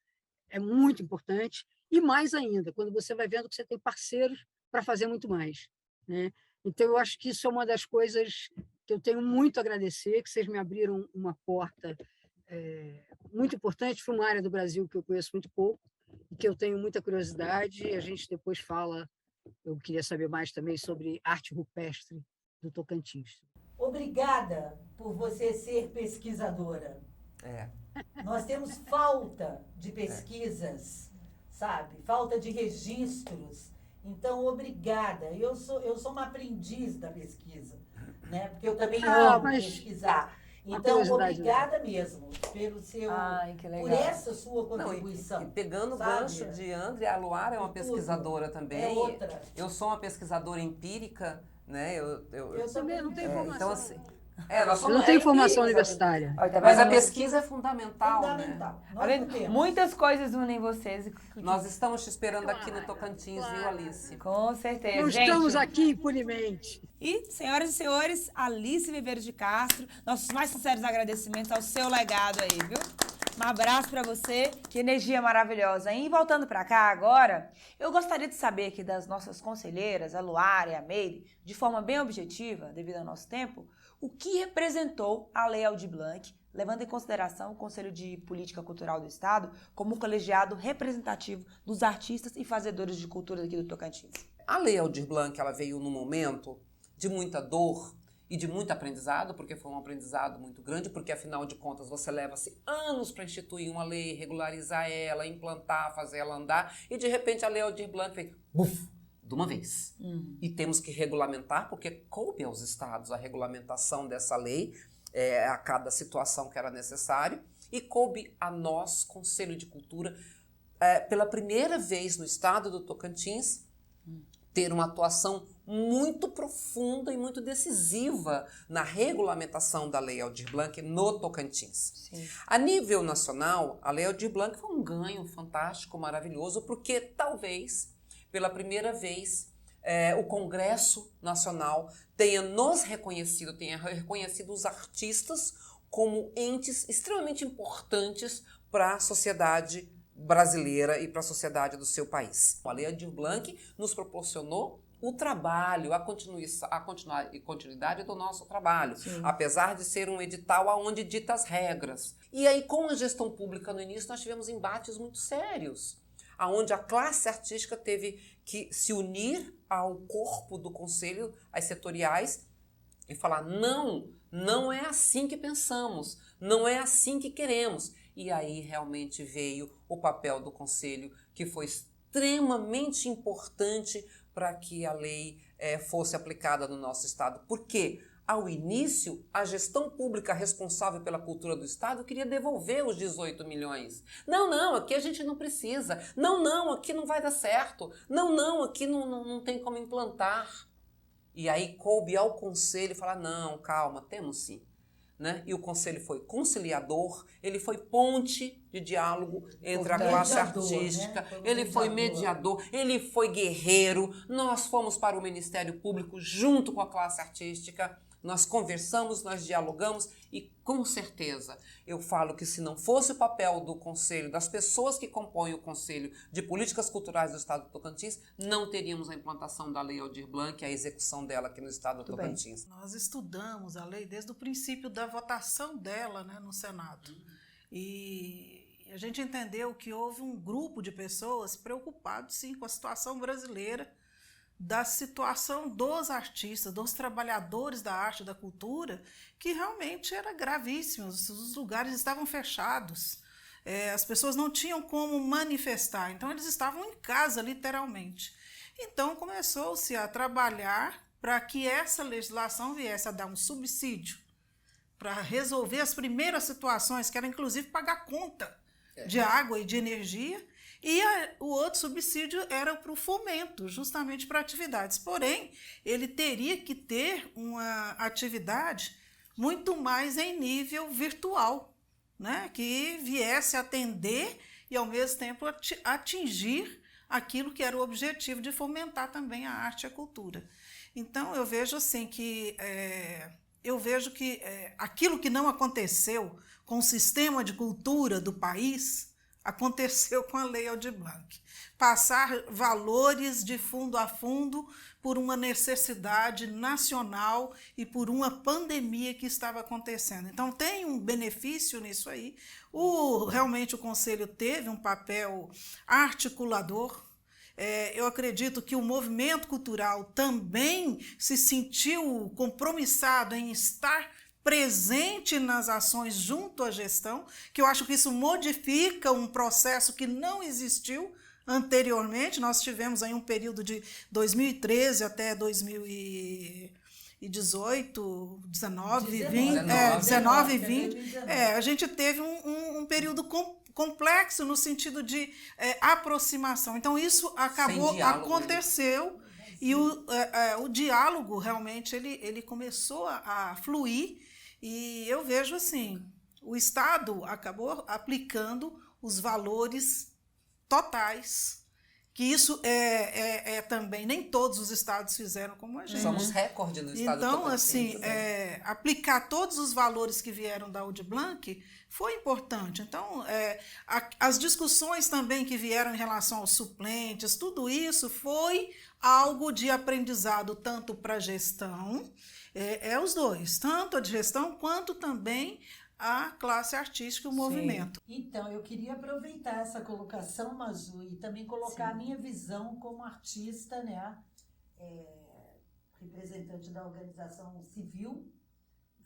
S6: é muito importante, e mais ainda, quando você vai vendo que você tem parceiros para fazer muito mais, né? Então, eu acho que isso é uma das coisas que eu tenho muito a agradecer, que vocês me abriram uma porta muito importante para uma área do Brasil que eu conheço muito pouco, e que eu tenho muita curiosidade, e a gente depois fala, eu queria saber mais também sobre arte rupestre do Tocantins.
S4: Obrigada por você ser pesquisadora. Nós temos falta de pesquisas, sabe? Falta de registros. Então, obrigada. Eu sou uma aprendiz da pesquisa, né? Porque eu também amo pesquisar. Então, obrigada mesmo pelo seu, por essa sua contribuição.
S3: Não, e pegando o gancho de André, a Luara é uma pesquisadora também.
S4: É outra.
S3: Eu sou uma pesquisadora empírica, né?
S4: Eu também não tenho informação.
S3: Então, assim,
S6: eu não tenho formação universitária.
S3: Mas a pesquisa é fundamental,
S4: né?
S2: Muitas coisas unem vocês.
S3: Nós estamos te esperando aqui no Tocantins, viu, Alice?
S2: Com certeza,
S6: Nós estamos aqui impunemente.
S2: E, senhoras e senhores, Alice Viveiros de Castro, nossos mais sinceros agradecimentos ao seu legado aí, viu? Um abraço para você, que energia maravilhosa. E voltando para cá agora, eu gostaria de saber aqui das nossas conselheiras, a Luara e a Meire, de forma bem objetiva, devido ao nosso tempo, o que representou a Lei Aldir Blanc, levando em consideração o Conselho de Política Cultural do Estado como um colegiado representativo dos artistas e fazedores de cultura aqui do Tocantins.
S3: A Lei Aldir Blanc, ela veio num momento de muita dor e de muito aprendizado, porque foi um aprendizado muito grande, porque afinal de contas você leva-se anos para instituir uma lei, regularizar ela, implantar, fazer ela andar, e de repente a Lei Aldir Blanc fez, buf, de uma vez. E temos que regulamentar, porque coube aos estados a regulamentação dessa lei, a cada situação que era necessário, e coube a nós, Conselho de Cultura, pela primeira vez no estado do Tocantins, ter uma atuação muito profunda e muito decisiva na regulamentação da Lei Aldir Blanc no Tocantins.
S2: Sim.
S3: A nível nacional, a Lei Aldir Blanc foi um ganho fantástico, maravilhoso, porque talvez, pela primeira vez, o Congresso Nacional tenha reconhecido os artistas como entes extremamente importantes para a sociedade brasileira e para a sociedade do seu país. A Lei Aldir Blanc nos proporcionou o trabalho, a continuidade do nosso trabalho, apesar de ser um edital onde dita as regras. E aí, com a gestão pública no início, nós tivemos embates muito sérios, onde a classe artística teve que se unir ao corpo do conselho, às setoriais, e falar, não é assim que pensamos, não é assim que queremos. E aí realmente veio o papel do conselho, que foi extremamente importante para que a lei fosse aplicada no nosso estado. Porque, ao início, a gestão pública responsável pela cultura do estado queria devolver os 18 milhões. Não, aqui a gente não precisa. Não, aqui não vai dar certo. Não, aqui não tem como implantar. E aí coube ao conselho falar, não, calma, temos sim. Né? E o conselho foi conciliador, ele foi ponte de diálogo entre a classe artística, né? Ele foi mediador, ele foi guerreiro. Nós fomos para o Ministério Público junto com a classe artística, nós conversamos, nós dialogamos e com certeza eu falo que se não fosse o papel do conselho, das pessoas que compõem o Conselho de Políticas Culturais do Estado do Tocantins, não teríamos a implantação da Lei Aldir Blanc e a execução dela aqui no Estado do Tocantins.
S5: Nós estudamos a lei desde o princípio da votação dela, né, no Senado. E a gente entendeu que houve um grupo de pessoas preocupados, sim, com a situação brasileira, da situação dos artistas, dos trabalhadores da arte e da cultura, que realmente era gravíssimo. Os lugares estavam fechados, as pessoas não tinham como manifestar, então eles estavam em casa, literalmente. Então começou-se a trabalhar para que essa legislação viesse a dar um subsídio para resolver as primeiras situações, que era inclusive pagar conta de água e de energia, e o outro subsídio era para o fomento, justamente para atividades. Porém, ele teria que ter uma atividade muito mais em nível virtual, né? Que viesse atender e, ao mesmo tempo, atingir aquilo que era o objetivo de fomentar também a arte e a cultura. Então, eu vejo assim que aquilo que não aconteceu com o sistema de cultura do país aconteceu com a Lei Aldir Blanc. Passar valores de fundo a fundo por uma necessidade nacional e por uma pandemia que estava acontecendo. Então, tem um benefício nisso aí. Realmente o Conselho teve um papel articulador. Eu acredito que o movimento cultural também se sentiu compromissado em estar presente nas ações junto à gestão, que eu acho que isso modifica um processo que não existiu anteriormente. Nós tivemos aí um período de 2013 até 2018, 19 e 20. A gente teve um período complexo no sentido de aproximação. Então, isso aconteceu, né? E o diálogo realmente ele começou a fluir, e eu vejo assim, o Estado acabou aplicando os valores totais, que isso também, nem todos os estados fizeram como a gente.
S3: Somos recorde no estado do Tocantins.
S5: Então, assim, aplicar todos os valores que vieram da Aldir Blanc foi importante. Então, as discussões também que vieram em relação aos suplentes, tudo isso foi algo de aprendizado tanto para a gestão, os dois, tanto a de gestão quanto também a classe artística e o movimento.
S4: Então, eu queria aproveitar essa colocação, Maju, e também colocar a minha visão como artista, né? representante da organização civil,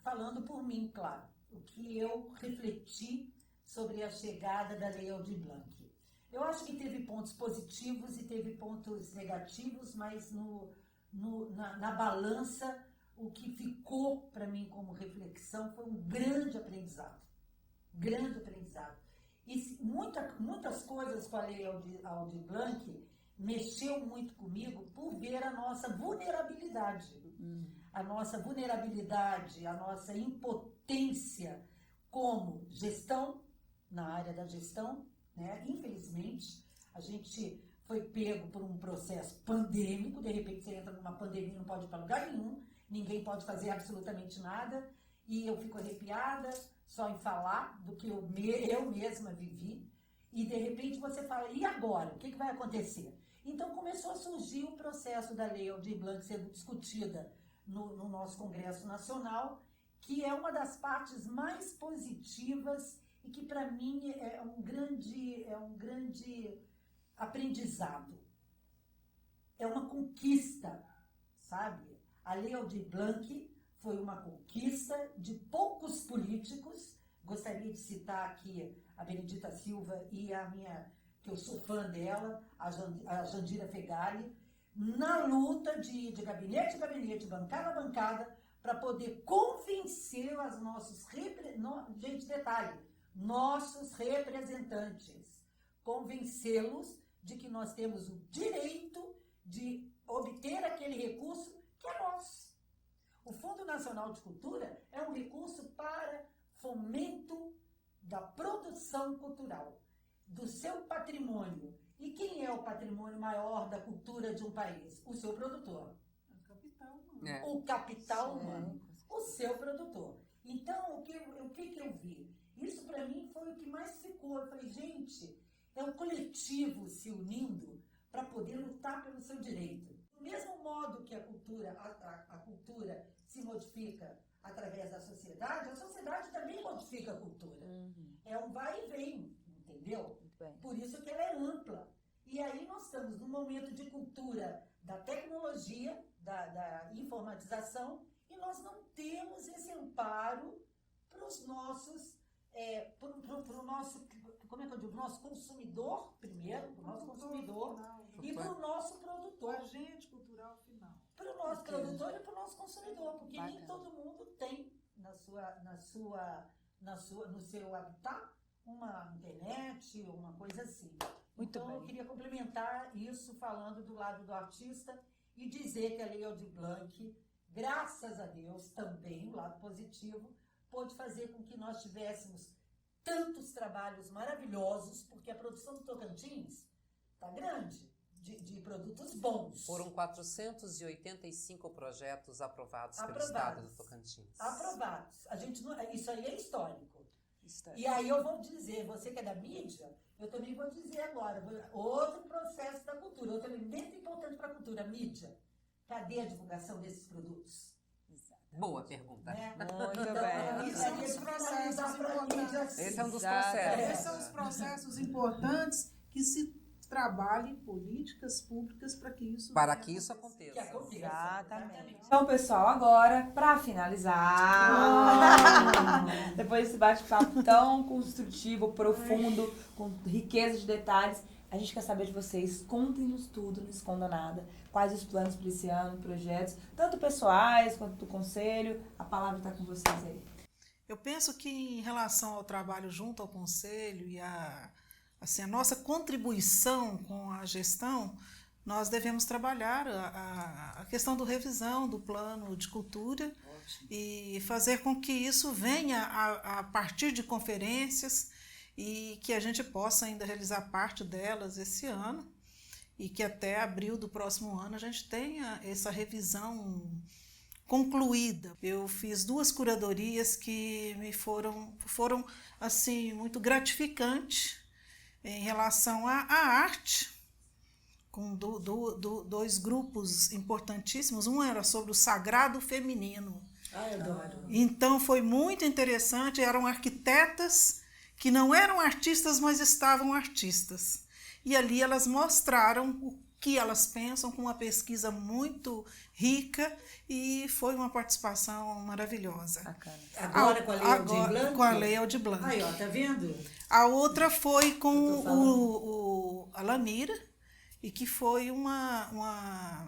S4: falando por mim, claro, o que eu refleti sobre a chegada da Lei Aldir Blanc. Eu acho que teve pontos positivos e teve pontos negativos, mas na balança, o que ficou para mim como reflexão foi um grande aprendizado. Grande aprendizado. E muitas coisas com a Lei Aldir Blanc mexeu muito comigo por ver a nossa vulnerabilidade. A nossa vulnerabilidade, a nossa impotência como gestão, na área da gestão, né? Infelizmente, a gente foi pego por um processo pandêmico, de repente você entra numa pandemia e não pode ir para lugar nenhum, ninguém pode fazer absolutamente nada, e eu fico arrepiada só em falar do que eu mesma vivi, e de repente você fala, e agora? O que vai acontecer? Então começou a surgir o processo da Lei Aldir Blanc sendo discutida no nosso Congresso Nacional, que é uma das partes mais positivas e que para mim é um grande aprendizado. É uma conquista, sabe? A Lei Aldir Blanc foi uma conquista de poucos políticos. Gostaria de citar aqui a Benedita Silva e a minha, que eu sou fã dela, a Jandira Fegali, na luta de gabinete em gabinete, bancada a bancada, para poder convencer os nossos gente, detalhe, nossos representantes, convencê-los de que nós temos o direito de obter aquele recurso que é nosso. O Fundo Nacional de Cultura é um recurso para fomento da produção cultural, do seu patrimônio. E quem é o patrimônio maior da cultura de um país? O seu produtor. O capital humano. O seu produtor. Então, o que eu vi? Isso para mim foi o que mais ficou. Eu falei, gente, é o coletivo se unindo para poder lutar pelo seu direito. Do mesmo modo que a cultura se modifica através da sociedade, a sociedade também modifica a cultura. É um vai e vem, entendeu? Por isso que ela é ampla. E aí nós estamos num momento de cultura da tecnologia, da informatização, e nós não temos esse amparo para os nossos, pro nosso, como é que eu digo, pro nosso consumidor, primeiro, para o nosso consumidor, e para o nosso produtor.
S5: O agente cultural final.
S4: Para o nosso produtor e para o nosso consumidor, porque nem todo mundo tem no seu habitat uma internet, uma coisa assim. Então, eu queria complementar isso falando do lado do artista e dizer que a Lei Aldir Blanc, graças a Deus, também, o lado positivo, pôde fazer com que nós tivéssemos tantos trabalhos maravilhosos, porque a produção do Tocantins está grande, de produtos bons.
S3: Foram 485 projetos aprovados pelo Estado do Tocantins.
S4: Aprovados. Isso aí é histórico. E aí eu vou dizer, você que é da mídia, eu também vou dizer agora, outro processo da cultura, outro elemento importante para a cultura, a mídia. Cadê a divulgação desses produtos?
S3: Boa pergunta.
S2: Muito bem.
S5: Esses são os processos importantes.
S3: Esse é um dos processos.
S5: Esses são os processos importantes que se trabalhem políticas públicas para que isso
S3: aconteça.
S2: Exatamente. Então, pessoal, agora, para finalizar, depois desse bate-papo tão construtivo, profundo, com riqueza de detalhes, a gente quer saber de vocês. Contem-nos tudo, não escondam nada. Quais os planos para esse ano, projetos, tanto pessoais quanto do conselho. A palavra está com vocês aí.
S5: Eu penso que em relação ao trabalho junto ao conselho e a nossa contribuição com a gestão, nós devemos trabalhar a questão do revisão do plano de cultura e fazer com que isso venha a partir de conferências e que a gente possa ainda realizar parte delas esse ano e que até abril do próximo ano a gente tenha essa revisão concluída. Eu fiz 2 curadorias que me foram assim, muito gratificantes em relação à arte, com 2 grupos importantíssimos. Um era sobre o sagrado feminino.
S4: Eu adoro.
S5: Então foi muito interessante, eram arquitetas que não eram artistas, mas estavam artistas. E ali elas mostraram que elas pensam, com uma pesquisa muito rica, e foi uma participação maravilhosa.
S2: Bacana.
S4: Agora com a Lei Aldir Blanc?
S5: Com a Lei Aldir Blanc.
S4: Aí, ó, tá vendo?
S5: A outra foi com
S4: Eu tô falando.
S5: a Lamira, e que foi uma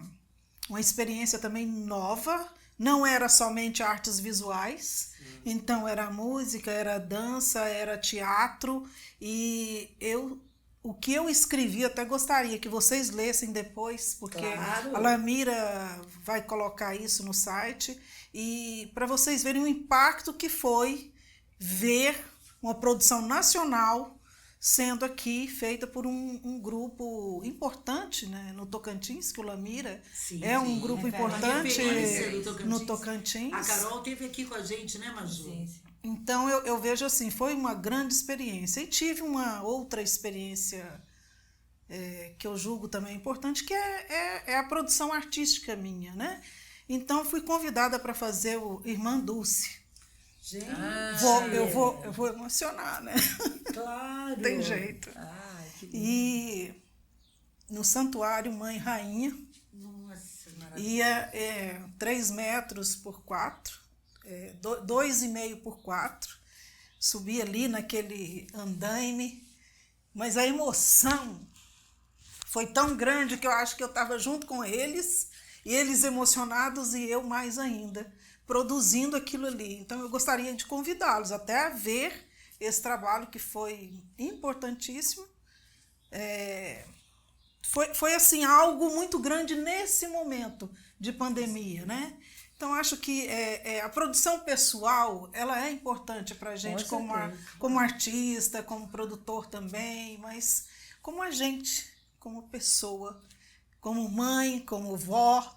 S5: experiência também nova. Não era somente artes visuais, então era música, era dança, era teatro, e o que eu escrevi, até gostaria que vocês lessem depois, porque
S4: Claro.
S5: a Lamira vai colocar isso no site, e para vocês verem o impacto que foi ver uma produção nacional sendo aqui feita por um grupo importante, né, no Tocantins, que o Lamira
S4: Sim,
S5: é um
S4: sim,
S5: grupo
S2: referência.
S5: importante
S4: Referência do Tocantins.
S5: no Tocantins.
S4: A Carol esteve aqui com a gente, né, Maju?
S2: Sim, sim.
S5: Então eu vejo assim, foi uma grande experiência. E tive uma outra experiência que eu julgo também importante, que é a produção artística minha, né? Então fui convidada para fazer o Irmã Dulce.
S4: Gente,
S5: Eu vou emocionar, né?
S4: claro.
S5: Tem jeito.
S2: Ai, que lindo.
S5: E no Santuário Mãe Rainha,
S4: Nossa, maravilhoso.
S5: ia 3 metros por 4, 2,5 por 4. Subi ali naquele andaime, mas a emoção foi tão grande que eu acho que eu estava junto com eles, e eles emocionados e eu mais ainda, produzindo aquilo ali. Então eu gostaria de convidá-los até a ver esse trabalho, que foi importantíssimo. Foi assim, algo muito grande nesse momento de pandemia, né? Então acho que a produção pessoal, ela é importante para a gente,
S2: Com certeza.
S5: como artista, como produtor também, mas como a gente, como pessoa, como mãe, como vó,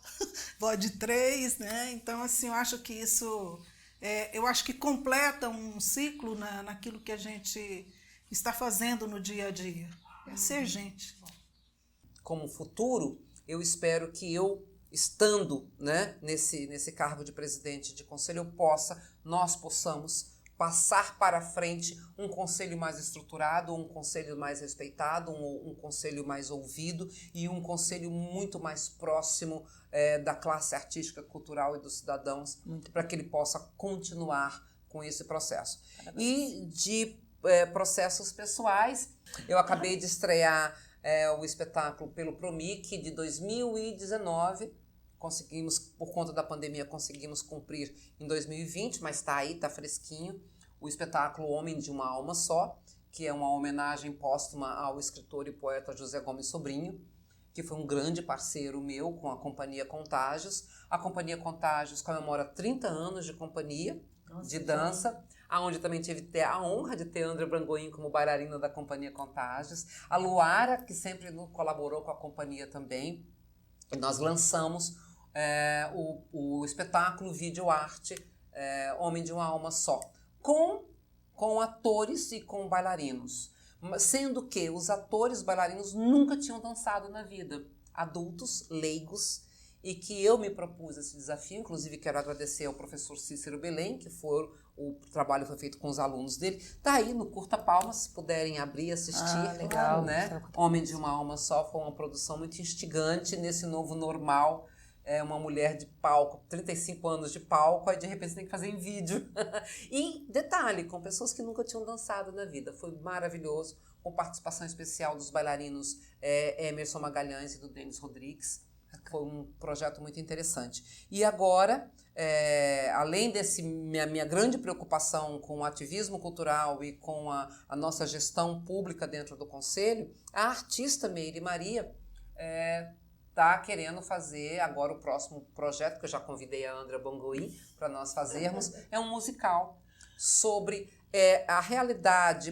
S5: vó de 3, né? Então, assim, eu acho que isso, eu acho que completa um ciclo naquilo que a gente está fazendo no dia a dia. É ser gente.
S3: Como futuro, eu espero que eu, estando, né, nesse cargo de presidente de conselho, nós possamos passar para frente um conselho mais estruturado, um conselho mais respeitado, um conselho mais ouvido e um conselho muito mais próximo da classe artística, cultural e dos cidadãos, para que ele possa continuar com esse processo. E de processos pessoais, eu acabei de estrear o espetáculo pelo Promic de 2019. Conseguimos, por conta da pandemia, conseguimos cumprir em 2020, mas está aí, está fresquinho, o espetáculo Homem de uma Alma Só, que é uma homenagem póstuma ao escritor e poeta José Gomes Sobrinho, que foi um grande parceiro meu com a Companhia Contágios. A Companhia Contágios comemora 30 anos de companhia, de dança, onde também tive a honra de ter André Brangoim como bailarina da Companhia Contágios, a Luara, que sempre colaborou com a companhia também. E nós lançamos o espetáculo Vídeo Arte Homem de uma Alma Só, com atores e com bailarinos, sendo que os atores bailarinos nunca tinham dançado na vida, adultos, leigos, e que eu me propus esse desafio. Inclusive quero agradecer ao professor Cícero Belém, que o trabalho foi feito com os alunos dele. Está aí no Curta Palmas, se puderem abrir e assistir.
S2: Legal.
S3: Né? Homem de uma Alma Só foi uma produção muito instigante nesse novo normal. Uma mulher de palco, 35 anos de palco, aí de repente tem que fazer em vídeo. E detalhe, com pessoas que nunca tinham dançado na vida. Foi maravilhoso, com participação especial dos bailarinos Emerson Magalhães e do Denis Rodrigues. Foi um projeto muito interessante. E agora, além desse minha grande preocupação com o ativismo cultural e com a nossa gestão pública dentro do Conselho, a artista Meire Maria está querendo fazer agora o próximo projeto, que eu já convidei a André Brangoim para nós fazermos, é um musical sobre a realidade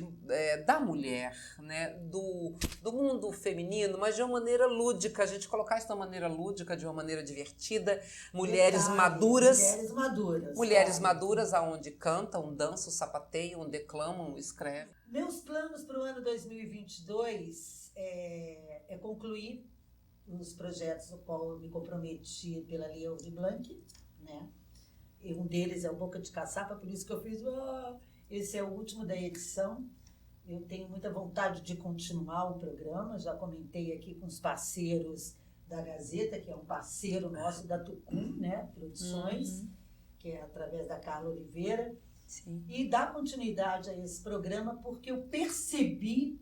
S3: da mulher, né, do mundo feminino, mas de uma maneira lúdica, a gente colocar isso de uma maneira lúdica, de uma maneira divertida, mulheres maduras.
S4: Mulheres maduras.
S3: Mulheres
S4: claro.
S3: maduras, aonde cantam, dançam, sapateiam, declamam, escrevem.
S4: Meus planos para o ano 2022 é concluir os projetos no qual eu me comprometi pela Lei Aldir Blanc, né? E um deles é o Boca de Caçapa, por isso que eu fiz... esse é o último da edição. Eu tenho muita vontade de continuar o programa, já comentei aqui com os parceiros da Gazeta, que é um parceiro nosso da Tucum, né, Produções, que é através da Carla Oliveira,
S2: Sim.
S4: e dar continuidade a esse programa porque eu percebi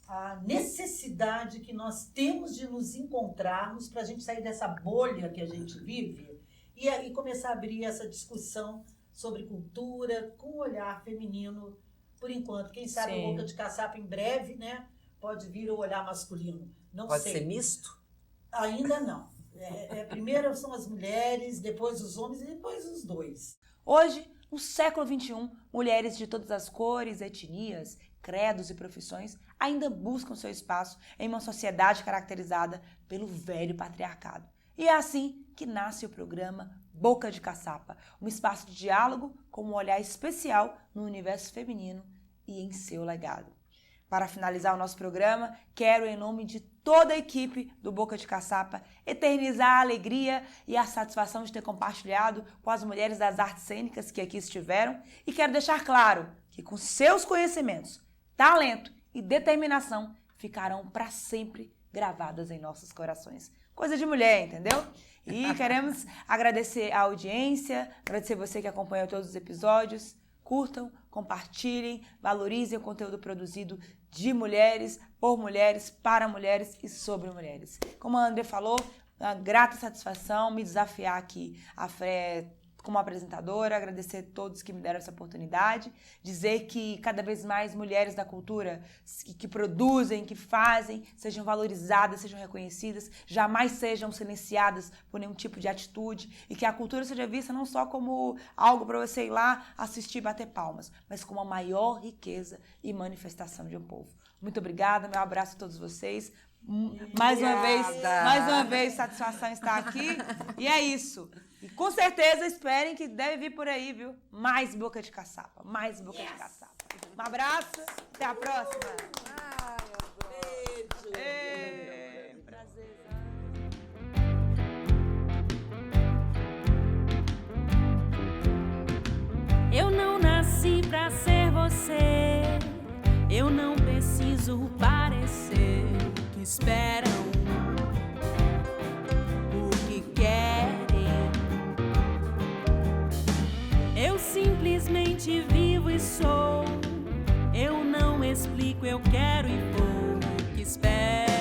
S4: a necessidade que nós temos de nos encontrarmos para a gente sair dessa bolha que a gente vive e aí começar a abrir essa discussão sobre cultura com um olhar feminino, por enquanto. Quem sabe
S2: Sim.
S4: o Boca de Caçapa em breve, né, pode vir o olhar masculino. Não
S3: Pode
S4: sei.
S3: ser misto?
S4: Ainda não. Primeiro são as mulheres, depois os homens e depois os dois.
S2: Hoje, no século XXI, mulheres de todas as cores, etnias, credos e profissões ainda buscam seu espaço em uma sociedade caracterizada pelo velho patriarcado. E é assim que nasce o programa Boca de Caçapa, um espaço de diálogo com um olhar especial no universo feminino e em seu legado. Para finalizar o nosso programa, quero, em nome de toda a equipe do Boca de Caçapa, eternizar a alegria e a satisfação de ter compartilhado com as mulheres das artes cênicas que aqui estiveram e quero deixar claro que com seus conhecimentos, talento e determinação ficarão para sempre gravadas em nossos corações. Coisa de mulher, entendeu? E queremos agradecer a audiência, agradecer você que acompanhou todos os episódios. Curtam, compartilhem, valorizem o conteúdo produzido de mulheres, por mulheres, para mulheres e sobre mulheres. Como a André falou, uma grata satisfação me desafiar aqui como apresentadora, agradecer a todos que me deram essa oportunidade, dizer que cada vez mais mulheres da cultura que produzem, que fazem, sejam valorizadas, sejam reconhecidas, jamais sejam silenciadas por nenhum tipo de atitude e que a cultura seja vista não só como algo para você ir lá assistir e bater palmas, mas como a maior riqueza e manifestação de um povo. Muito obrigada, meu abraço a todos vocês. Mais uma vez, satisfação estar aqui. E é isso. E com certeza esperem que deve vir por aí, viu? Mais Boca de Caçapa. Mais Boca de Caçapa. Um abraço. Até a próxima.
S4: Beijo.
S2: Prazer.
S1: Eu não nasci pra ser você. Eu não preciso parecer o que esperam, o que querem. Eu simplesmente vivo e sou. Eu não explico, eu quero e vou o que espero.